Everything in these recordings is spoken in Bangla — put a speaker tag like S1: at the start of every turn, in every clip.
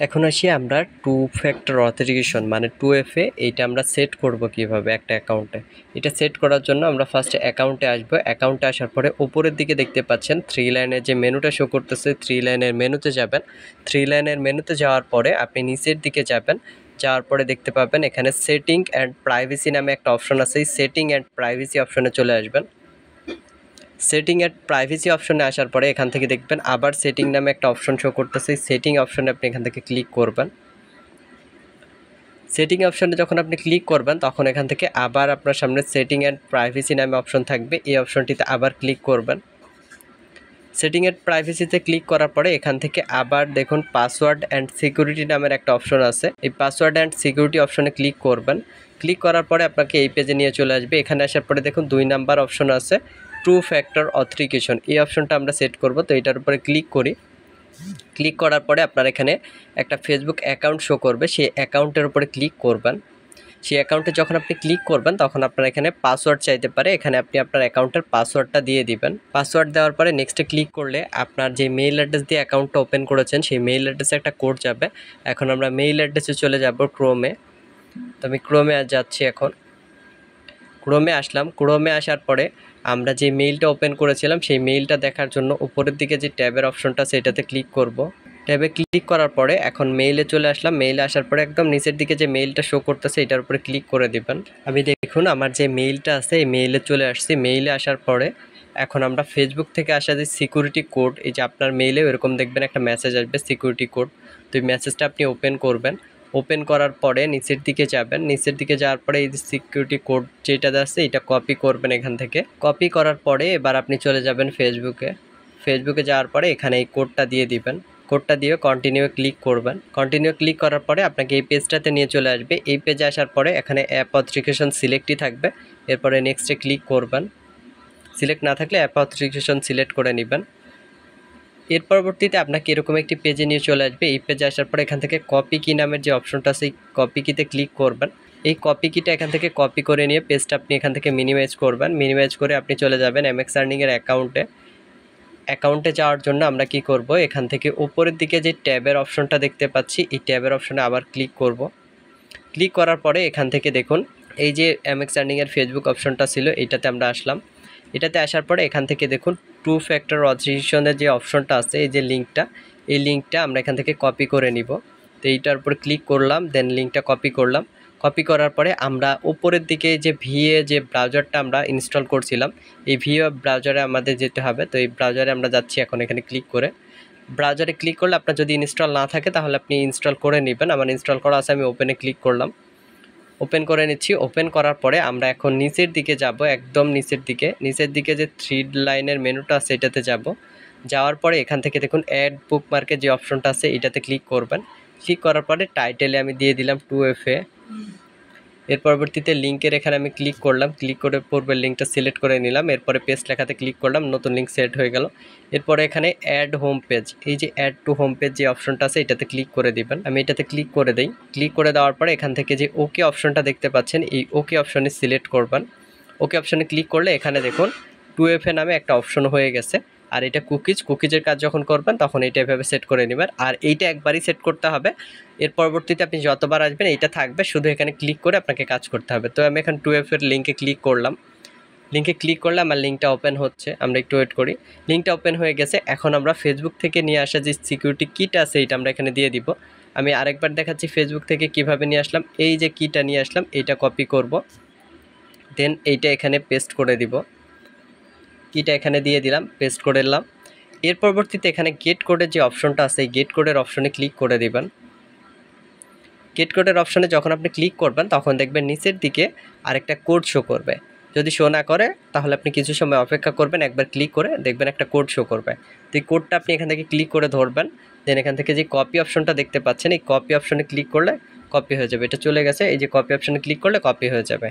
S1: এখন আসি আমরা টু ফ্যাক্টর অথেন্টিকেশন মানে 2FA এইটা আমরা সেট করব কিভাবে একটা অ্যাকাউন্টে। এটা সেট করার জন্য আমরা ফার্স্টে অ্যাকাউন্টে আসবো। অ্যাকাউন্টে আসার পরে উপরের দিকে দেখতে পাচ্ছেন 3 লাইনের যে মেনুটা শো করতেছে, 3 লাইনের মেনুতে যাবেন। 3 লাইনের মেনুতে যাওয়ার পরে আপনি নিচের দিকে যাবেন। যাওয়ার পরে দেখতে পাবেন এখানে সেটিং অ্যান্ড প্রাইভেসি নামে একটা অপশন আছে। এই সেটিং অ্যান্ড প্রাইভেসি অপশনে চলে আসবেন। সেটিং অ্যান্ড প্রাইভেসি অপশনে আসার পরে এখান থেকে দেখবেন আবার সেটিং নামে একটা অপশন শো করতেছে। এই সেটিং অপশনে আপনি এখান থেকে ক্লিক করবেন। সেটিং অপশনে যখন আপনি ক্লিক করবেন তখন এখান থেকে আবার আপনার সামনে সেটিং অ্যান্ড প্রাইভেসি নামে অপশন থাকবে। এই অপশনটিতে আবার ক্লিক করবেন। সেটিং অ্যান্ড প্রাইভেসিতে ক্লিক করার পরে এখান থেকে আবার দেখুন পাসওয়ার্ড অ্যান্ড সিকিউরিটি নামের একটা অপশন আছে। এই পাসওয়ার্ড অ্যান্ড সিকিউরিটি অপশনে ক্লিক করবেন। ক্লিক করার পরে আপনাকে এই পেজে নিয়ে চলে আসবে। এখানে আসার পরে দেখুন 2 নাম্বার অপশন আছে টু ফ্যাক্টর অথেন্টিকেশন। এই অপশনটা আমরা সেট করব। তো এটার উপরে ক্লিক করি। ক্লিক করার পরে আপনার এখানে একটা ফেসবুক অ্যাকাউন্ট শো করবে। সেই অ্যাকাউন্টের উপরে ক্লিক করবেন। সেই অ্যাকাউন্টে যখন আপনি ক্লিক করবেন তখন আপনার এখানে পাসওয়ার্ড চাইতে পারে। এখানে আপনি আপনার অ্যাকাউন্টের পাসওয়ার্ডটা দিয়ে দিবেন। পাসওয়ার্ড দেওয়ার পরে নেক্সটে ক্লিক করলে আপনার যে মেইল অ্যাড্রেস দিয়ে অ্যাকাউন্টটা ওপেন করেছেন সেই মেইল অ্যাড্রেসে একটা কোড যাবে। এখন আমরা মেইল অ্যাড্রেসে চলে যাব ক্রোমে। তো আমি ক্রোমে যাচ্ছি। এখন ক্রোমে আসলাম। ক্রোমে আসার পরে আমরা যে মেইলটা ওপেন করেছিলাম সেই মেইলটা দেখার জন্য উপরের দিকে যে ট্যাবের অপশনটা সেটাতে ক্লিক করব। ট্যাবে ক্লিক করার পরে এখন মেইলে চলে আসলাম। মেইলে আসার পরে একদম নিচের দিকে যে মেইলটা শো করতেছে এটার উপরে ক্লিক করে দিবেন। আমি দেখুন আমার যে মেইলটা আছে এই মেইলে চলে আসছি। মেইলে আসার পরে এখন আমরা ফেসবুক থেকে আসা যে সিকিউরিটি কোড, এই যে আপনার মেইলে এরকম দেখবেন একটা মেসেজ আসবে সিকিউরিটি কোড। তো এই মেসেজটা আপনি ওপেন করবেন। ওপেন করার পরে নিচের দিকে যাবেন। নিচের দিকে যাওয়ার পরে এই যে সিকিউরিটি কোড যেটা আছে এটা কপি করবেন এখান থেকে। কপি করার পরে এবার আপনি চলে যাবেন ফেসবুকে। ফেসবুকে যাওয়ার পরে এখানে এই কোডটা দিয়ে দিবেন। কোডটা দিয়ে কন্টিনিউ ক্লিক করবেন। কন্টিনিউ ক্লিক করার পরে আপনাকে এই পেজটাতে নিয়ে চলে আসবে। এই পেজে আসার পরে এখানে অ্যাপ অথেন্টিকেশন সিলেক্টই থাকবে। এরপরে নেক্সটে ক্লিক করবেন। সিলেক্ট না থাকলে অ্যাপ অথেন্টিকেশন সিলেক্ট করে নেবেন। এর পরবর্তীতে আপনাকে এরকম একটি পেজে নিয়ে চলে আসবে। এই পেজে আসার পরে এখান থেকে কপি কি নামের যে অপশনটা আছে এই কপি কিতে ক্লিক করবেন। এই কপি কিটা এখান থেকে কপি করে নিয়ে পেজটা আপনি এখান থেকে মিনিমাইজ করবেন। মিনিমাইজ করে আপনি চলে যাবেন এমএক্স আর্নিংয়ের অ্যাকাউন্টে। অ্যাকাউন্টে যাওয়ার জন্য আমরা কি করব, এখান থেকে উপরের দিকে যে ট্যাবের অপশনটা দেখতে পাচ্ছি এই ট্যাবের অপশনে আবার ক্লিক করব। ক্লিক করার পরে এখান থেকে দেখুন এই যে এমএক্স আর্নিংয়ের ফেসবুক অপশনটা ছিল এইটাতে আমরা আসলাম। এটাতে আসার পরে এখান থেকে দেখুন টু ফ্যাক্টর অথেন্টিকেশনের যে অপশনটা আছে এই যে লিঙ্কটা, এই লিঙ্কটা আমরা এখান থেকে কপি করে নিব। তো এইটার উপর ক্লিক করলাম, দেন লিঙ্কটা কপি করলাম। কপি করার পরে আমরা উপরের দিকে যে ভিএ যে ব্রাউজারটা আমরা ইনস্টল করছিলাম এই ভিএ ব্রাউজারে আমাদের যেতে হবে। তো এই ব্রাউজারে আমরা যাচ্ছি। এখন এখানে ক্লিক করে ব্রাউজারে ক্লিক করলে আপনার যদি ইনস্টল না থাকে তাহলে আপনি ইনস্টল করে নেবেন। আমার ইনস্টল করা আছে, আমি ওপেনে ক্লিক করলাম। ওপেন করে নিচ্ছি। ওপেন করার পরে আমরা এখন নিচের দিকে যাব, একদম নিচের দিকে যে 3 লাইনের মেনুটা আছে এটাতে যাব। যাওয়ার পরে এখান থেকে দেখুন অ্যাড বুকমার্কের যে অপশনটা আছে এটাতে ক্লিক করবেন। ক্লিক করার পরে টাইটেলে আমি দিয়ে দিলাম 2FA। এর পরবর্তীতে লিঙ্কের এখানে আমি ক্লিক করলাম। ক্লিক করে পূর্বের লিঙ্কটা সিলেক্ট করে নিলাম। এরপরে পেস্ট লেখাতে ক্লিক করলাম, নতুন লিঙ্ক সেট হয়ে গেল। এরপরে এখানে অ্যাড হোম পেজ, এই যে অ্যাড টু হোম পেজ যে অপশনটা আছে এটাতে ক্লিক করে দিবেন। আমি এটাতে ক্লিক করে দিই। ক্লিক করে দেওয়ার পরে এখান থেকে যে ওকে অপশনটা দেখতে পাচ্ছেন এই ওকে অপশনে সিলেক্ট করবেন। ওকে অপশনে ক্লিক করলে এখানে দেখুন 2FA নামে একটা অপশন হয়ে গেছে। আর এটা কুকিজের কাজ যখন করবেন তখন এইটা এভাবে সেট করে নেবেন। আর এইটা একবারই সেট করতে হবে। এর পরবর্তীতে আপনি যতবার আসবেন এইটা থাকবে, শুধু এখানে ক্লিক করে আপনাকে কাজ করতে হবে। তো আমি এখন 2FA এর লিঙ্কে ক্লিক করলাম। লিঙ্কে ক্লিক করলে আমার লিঙ্কটা ওপেন হচ্ছে, আমরা একটু ওয়েট করি। লিঙ্কটা ওপেন হয়ে গেছে। এখন আমরা ফেসবুক থেকে নিয়ে আসা যে সিকিউরিটি কিট আছে এটা আমরা এখানে দিয়ে দিব। আমি আরেকবার দেখাচ্ছি ফেসবুক থেকে কিভাবে নিয়ে আসলাম। এই যে কিটা নিয়ে আসলাম এইটা কপি করব, দেন এইটা এখানে পেস্ট করে দিব। কিটা এখানে দিয়ে দিলাম, পেস্ট করে দিলাম। এর পরবর্তীতে এখানে গেট কোডের যে অপশনটা আছে এই গেট কোডের অপশনে ক্লিক করে দিবেন। গেট কোডের অপশনে যখন আপনি ক্লিক করবেন তখন দেখবেন নিচের দিকে আরেকটা কোড শো করবে। যদি শো না করে তাহলে আপনি কিছু সময় অপেক্ষা করবেন, একবার ক্লিক করে দেখবেন একটা কোড শো করবে। তো এই কোডটা আপনি এখান থেকে ক্লিক করে ধরবেন। দেন এখান থেকে যে কপি অপশনটা দেখতে পাচ্ছেন এই কপি অপশনে ক্লিক করলে কপি হয়ে যাবে। এটা চলে গেছে, এই যে কপি অপশনে ক্লিক করলে কপি হয়ে যাবে।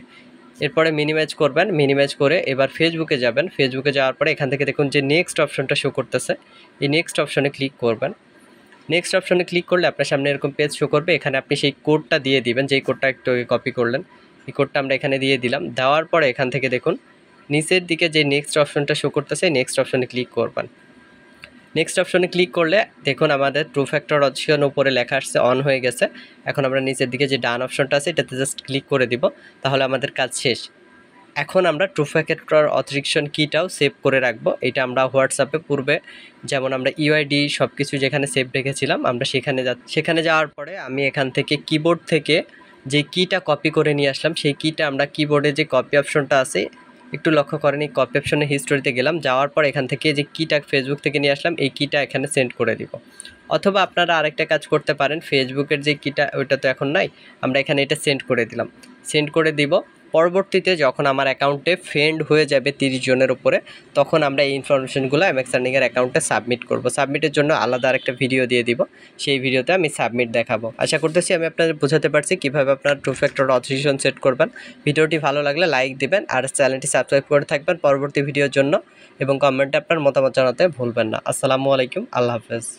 S1: এরপরে মিনিমাইজ করবেন। মিনিমাইজ করে এবার ফেসবুকে যাবেন। ফেসবুকে যাওয়ার পরে এখান থেকে দেখুন যে নেক্সট অপশনটা শো করতেছে, এই নেক্সট অপশনে ক্লিক করবেন। নেক্সট অপশনে ক্লিক করলে আপনার সামনে এরকম পেজ শো করবে। এখানে আপনি সেই কোডটা দিয়ে দিবেন, যেই কোডটা একটু কপি করলেন এই কোডটা আমরা এখানে দিয়ে দিলাম। দেওয়ার পরে এখান থেকে দেখুন নিচের দিকে যে নেক্সট অপশনটা শো করতেছে নেক্সট অপশনে ক্লিক করবেন। নেক্সট অপশনে ক্লিক করলে দেখুন আমাদের টু ফ্যাক্টর অথেন্টিকেশন উপরে লেখা আসছে অন হয়ে গেছে। এখন আমরা নিচের দিকে যে ডান অপশনটা আছে এটাতে জাস্ট ক্লিক করে দিব, তাহলে আমাদের কাজ শেষ। এখন আমরা টু ফ্যাক্টর অথেন্টিকেশন কিটাও সেভ করে রাখবো। এটা আমরা হোয়াটসঅ্যাপে পূর্বে যেমন আমরা ইউআইডি সব কিছু যেখানে সেভ রেখেছিলাম আমরা সেখানে যাওয়ার পরে আমি এখান থেকে কিবোর্ড থেকে যে কিটা কপি করে নিয়ে আসলাম, সেই কিটা আমরা কিবোর্ডে যে কপি অপশনটা আছে একটু লক্ষ্য করেন, এই কপি অপশনে হিস্টোরিতে গেলাম, যাওয়ার পর এখান থেকে যে কিটা ফেসবুক থেকে নিয়ে আসলাম এই কিটা এখানে সেন্ড করে দিব। অথবা আপনারা আরেকটা কাজ করতে পারেন, ফেসবুকের যে কিটা ওইটা তো এখন নাই, আমরা এখানে এটা সেন্ড করে দিলাম। সেন্ড করে দিব, পরবর্তীতে যখন আমার অ্যাকাউন্টে ফ্রেন্ড হয়ে যাবে 30 জনের উপরে, তখন আমরা এই ইনফরমেশনগুলো এমএক্স আর্নিংয়ের অ্যাকাউন্টে সাবমিট করব। সাবমিটের জন্য আলাদা আরেকটা ভিডিও দিয়ে দিব, সেই ভিডিওতে আমি সাবমিট দেখাবো। আশা করতেছি আমি আপনাদের বোঝাতে পারছি কীভাবে আপনার টু ফ্যাক্টর অথেন্টিকেশন সেট করবেন। ভিডিওটি ভালো লাগলে লাইক দিবেন আর চ্যানেলটি সাবস্ক্রাইব করে থাকবেন পরবর্তী ভিডিওর জন্য, এবং কমেন্টে আপনার মতামত জানাতে ভুলবেন না। আসসালামু আলাইকুম, আল্লাহ হাফেজ।